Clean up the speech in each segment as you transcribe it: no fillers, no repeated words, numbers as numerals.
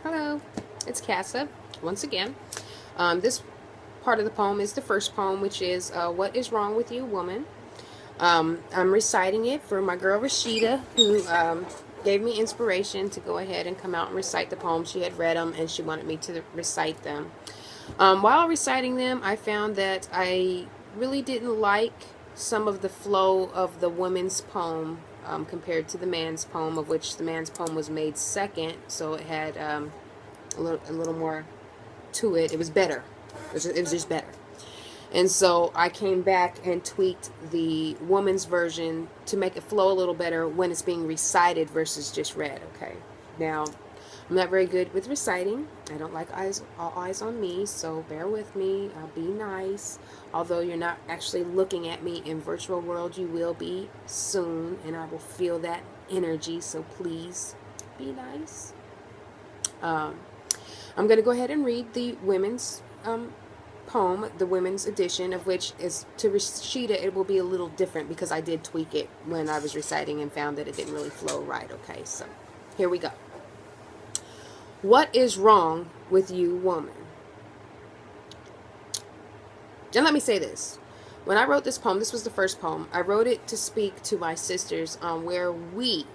Hello, it's Casa once again. This part of the poem is the first poem, which is What is Wrong with You, Woman? I'm reciting it for my girl Rashida, who gave me inspiration to go ahead and come out and recite the poems. She had read them and she wanted me to recite them. While reciting them, I found that I really didn't like some of the flow of the woman's poem compared to the man's poem, of which the man's poem was made second, so it had a little more to it. It was better. It was just better. And so I came back and tweaked the woman's version to make it flow a little better when it's being recited versus just read. Okay. Now, I'm not very good with reciting. I don't like all eyes on me, so bear with me. Be nice. Although you're not actually looking at me in virtual world, you will be soon, and I will feel that energy, so please be nice. I'm going to go ahead and read the women's poem, the women's edition, of which is to Rashida. It will be a little different because I did tweak it when I was reciting and found that it didn't really flow right. Okay, so here we go. What is wrong with you, woman? And let me say this. When I wrote this poem, this was the first poem, I wrote it to speak to my sisters on where we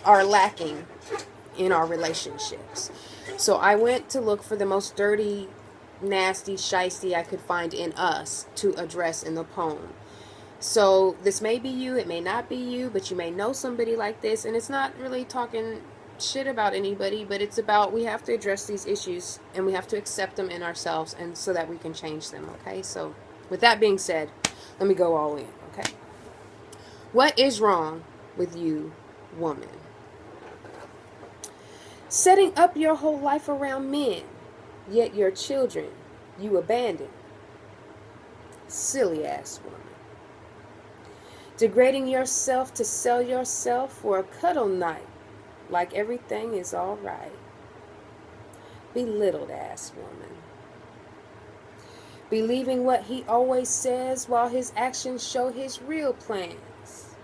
are lacking in our relationships. So I went to look for the most dirty, nasty, shysty I could find in us to address in the poem. So this may be you, it may not be you, but you may know somebody like this, and it's not really talking shit about anybody, but it's about we have to address these issues and we have to accept them in ourselves, and so that we can change them. Okay, so with that being said, let me go all in. Okay, what is wrong with you, woman? Setting up your whole life around men, yet your children you abandon. Silly ass woman. Degrading yourself to sell yourself for a cuddle night, like everything is all right. Belittled ass woman. Believing what he always says while his actions show his real plans.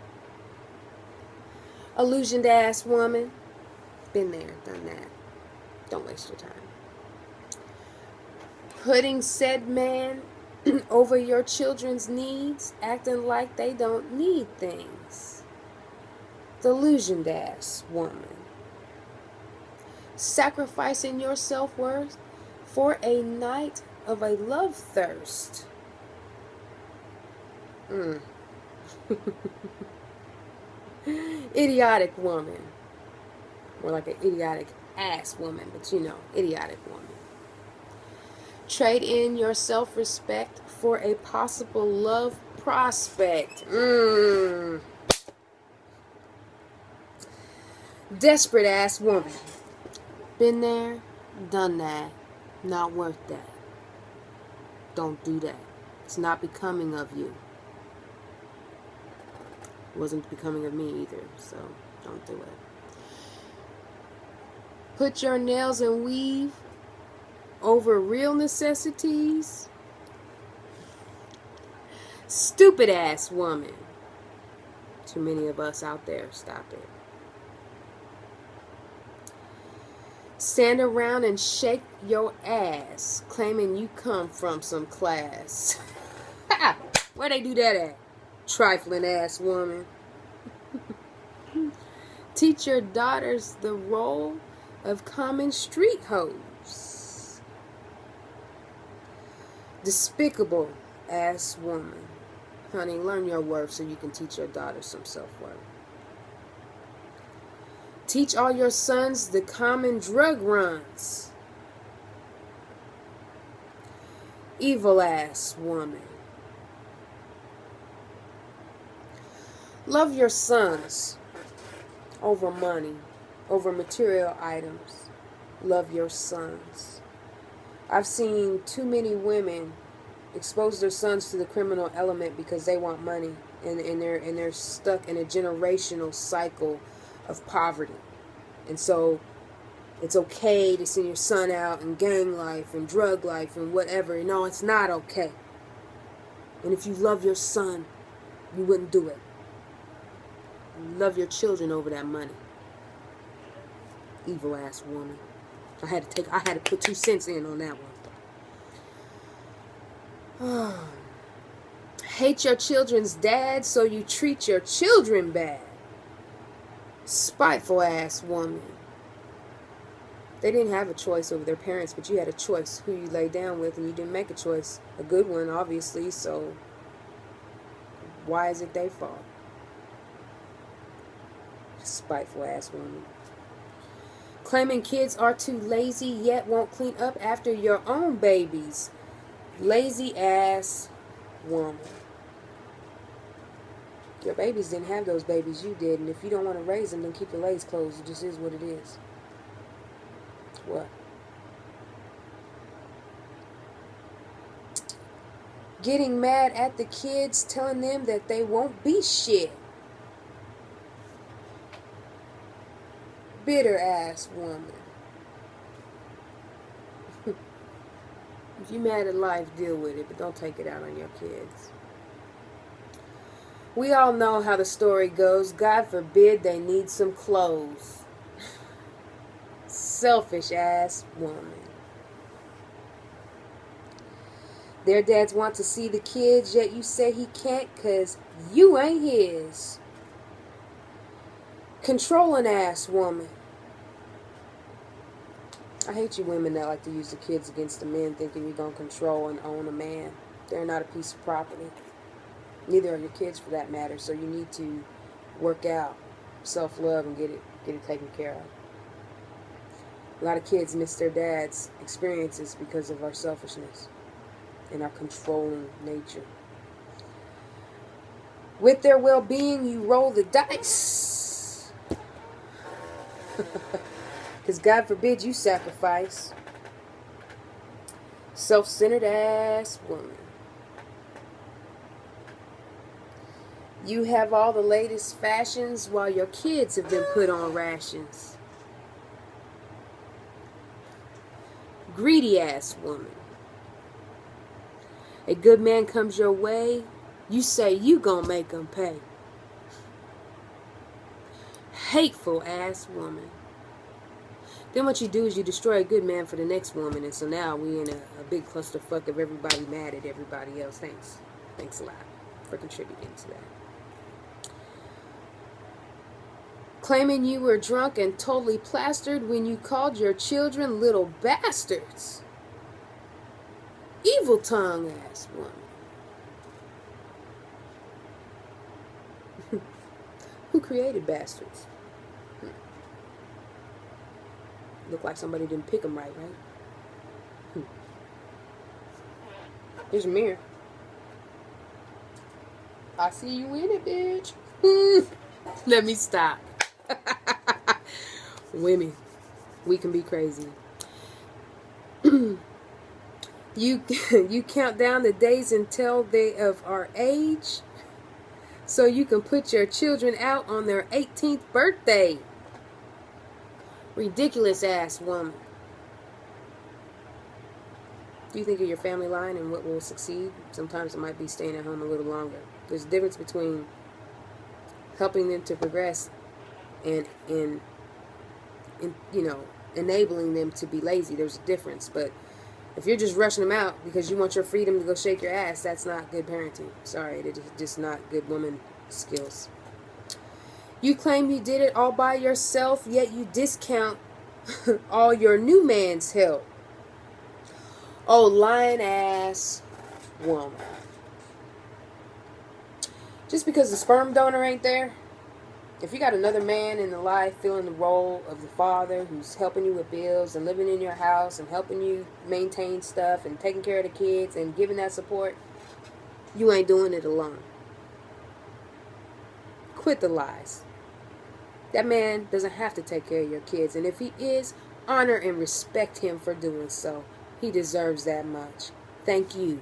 Illusioned ass woman. Been there, done that. Don't waste your time. Putting said man over your children's needs, acting like they don't need things. Delusioned ass woman. Sacrificing your self-worth for a night of a love thirst. Idiotic woman. More like an idiotic ass woman, but you know, idiotic woman. Trade in your self-respect for a possible love prospect. Desperate ass woman. Been there, done that. Not worth that. Don't do that. It's not becoming of you. It wasn't becoming of me either, so don't do it. Put your nails and weave over real necessities. Stupid ass woman. Too many of us out there. Stop it. Stand around and shake your ass, claiming you come from some class. Where they do that at? Trifling ass woman. Teach your daughters the role of common street hoes. Despicable ass woman. Honey, learn your worth so you can teach your daughters some self-worth. Teach all your sons the common drug runs. Evil ass woman. Love your sons over money, over material items. Love your sons. I've seen too many women expose their sons to the criminal element because they want money, and they're stuck in a generational cycle of poverty. And so it's okay to send your son out in gang life and drug life and whatever. No, it's not okay. And if you love your son, you wouldn't do it. You love your children over that money. Evil ass woman. I had to put 2 cents in on that one. Hate your children's dad, so you treat your children bad. Spiteful ass woman. They didn't have a choice over their parents, but you had a choice who you lay down with, and you didn't make a choice. A good one, obviously, so why is it their fault? Spiteful ass woman. Claiming kids are too lazy, yet won't clean up after your own babies. Lazy ass woman. Your babies didn't have those babies, you did, and if you don't want to raise them, then keep your legs closed. It just is what it is. What? Getting mad at the kids, telling them that they won't be shit. Bitter ass woman. If you mad at life, deal with it, but don't take it out on your kids. We all know how the story goes. God forbid they need some clothes. Selfish ass woman. Their dads want to see the kids, yet you say he can't because you ain't his. Controlling ass woman. I hate you women that like to use the kids against the men, thinking you're going to control and own a man. They're not a piece of property. Neither are your kids, for that matter. So you need to work out self-love and get it taken care of. A lot of kids miss their dad's experiences because of our selfishness and our controlling nature. With their well-being, you roll the dice. Because God forbid you sacrifice. Self-centered ass woman. You have all the latest fashions while your kids have been put on rations. Greedy ass woman. A good man comes your way, you say you gonna make him pay. Hateful ass woman. Then what you do is you destroy a good man for the next woman, and so now we in a big clusterfuck of everybody mad at everybody else. Thanks a lot for contributing to that. Claiming you were drunk and totally plastered when you called your children little bastards. Evil tongue ass woman. Who created bastards? Look like somebody didn't pick them right? Here's a mirror. I see you in it, bitch. Let me stop. Women, we can be crazy. You count down the days until they of our age, so you can put your children out on their 18th birthday. Ridiculous ass woman. Do you think of your family line and what will succeed? Sometimes it might be staying at home a little longer. There's a difference between helping them to progress and enabling them to be lazy. There's a difference. But if you're just rushing them out because you want your freedom to go shake your ass, that's not good parenting. Sorry, it is just not good woman skills. You claim you did it all by yourself, yet you discount all your new man's help. Oh, lying ass woman. Just because the sperm donor ain't there, if you got another man in the life filling the role of the father who's helping you with bills and living in your house and helping you maintain stuff and taking care of the kids and giving that support, you ain't doing it alone. Quit the lies. That man doesn't have to take care of your kids, and if he is, honor and respect him for doing so. He deserves that much. Thank you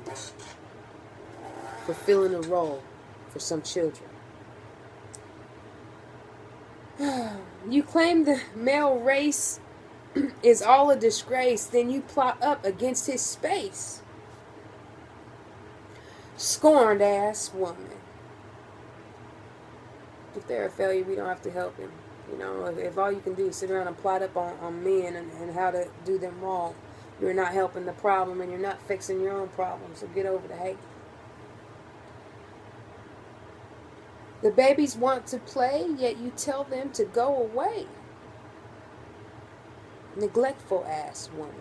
for filling a role for some children. You claim the male race is all a disgrace, then you plot up against his space. Scorned ass woman. If they're a failure, we don't have to help him. You know, if all you can do is sit around and plot up on men and how to do them wrong, you're not helping the problem and you're not fixing your own problem. So get over the hate. The babies want to play, yet you tell them to go away. Neglectful ass woman.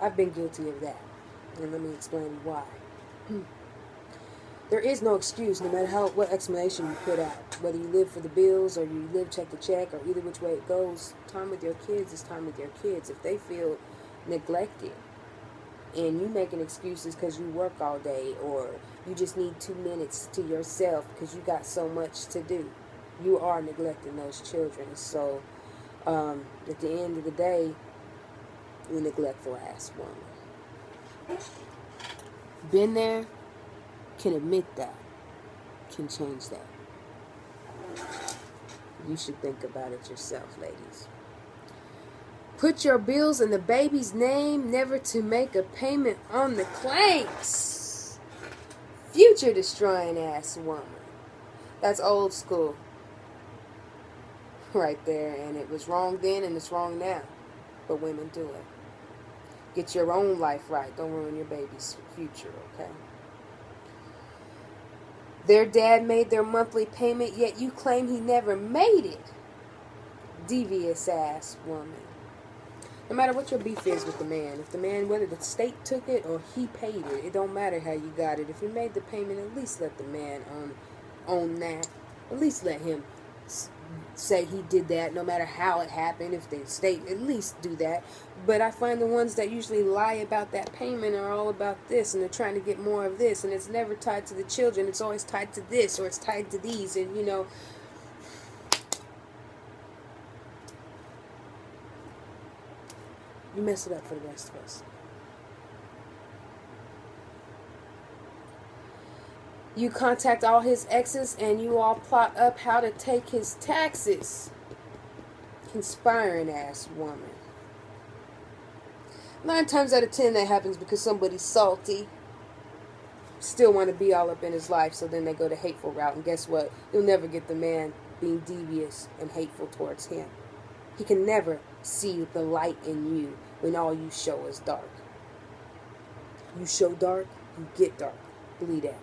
I've been guilty of that. And let me explain why. There is no excuse, no matter what explanation you put out. Whether you live for the bills or you live check to check or either which way it goes, time with your kids is time with your kids. If they feel neglected and you making excuses because you work all day or you just need 2 minutes to yourself because you got so much to do, you are neglecting those children. So at the end of the day, you neglectful ass woman. Been there, can admit that, can change that. You should think about it yourself, ladies. Put your bills in the baby's name, never to make a payment on the claims. Future destroying ass woman. That's old school. Right there, and it was wrong then and it's wrong now. But women do it. Get your own life right. Don't ruin your baby's future, okay? Their dad made their monthly payment, yet you claim he never made it. Devious ass woman. No matter what your beef is with the man, if the man, whether the state took it or he paid it, it don't matter how you got it. If you made the payment, at least let the man own that. At least let him say he did that, no matter how it happened. If the state, at least do that. But I find the ones that usually lie about that payment are all about this, and they're trying to get more of this, and it's never tied to the children. It's always tied to this, or it's tied to these, and you know. You mess it up for the rest of us. You contact all his exes and you all plot up how to take his taxes. Conspiring ass woman. 9 times out of 10 that happens because somebody's salty. Still want to be all up in his life, so then they go the hateful route. And guess what? You'll never get the man being devious and hateful towards him. He can never see the light in you when all you show is dark. You show dark, you get dark. Believe that.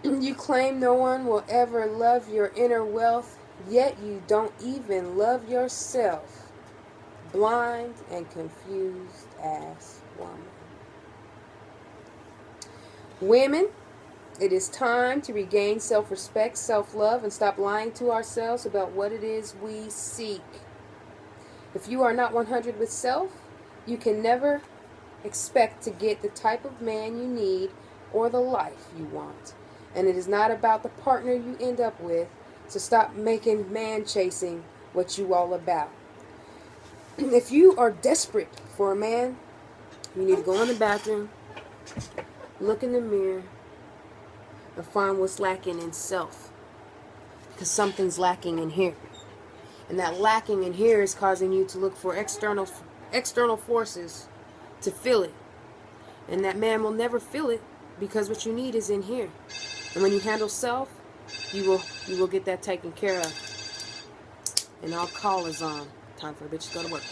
You claim no one will ever love your inner wealth, yet you don't even love yourself. Blind and confused ass woman. Women, it is time to regain self-respect, self-love, and stop lying to ourselves about what it is we seek. If you are not 100 with self, you can never expect to get the type of man you need or the life you want. And it is not about the partner you end up with, so stop making man chasing what you all about. If you are desperate for a man, you need to go in the bathroom, look in the mirror, and find what's lacking in self. Because something's lacking in here. And that lacking in here is causing you to look for external forces to fill it. And that man will never fill it because what you need is in here. And when you handle self, you will get that taken care of. And our call is on. Time for a bitch to go to work.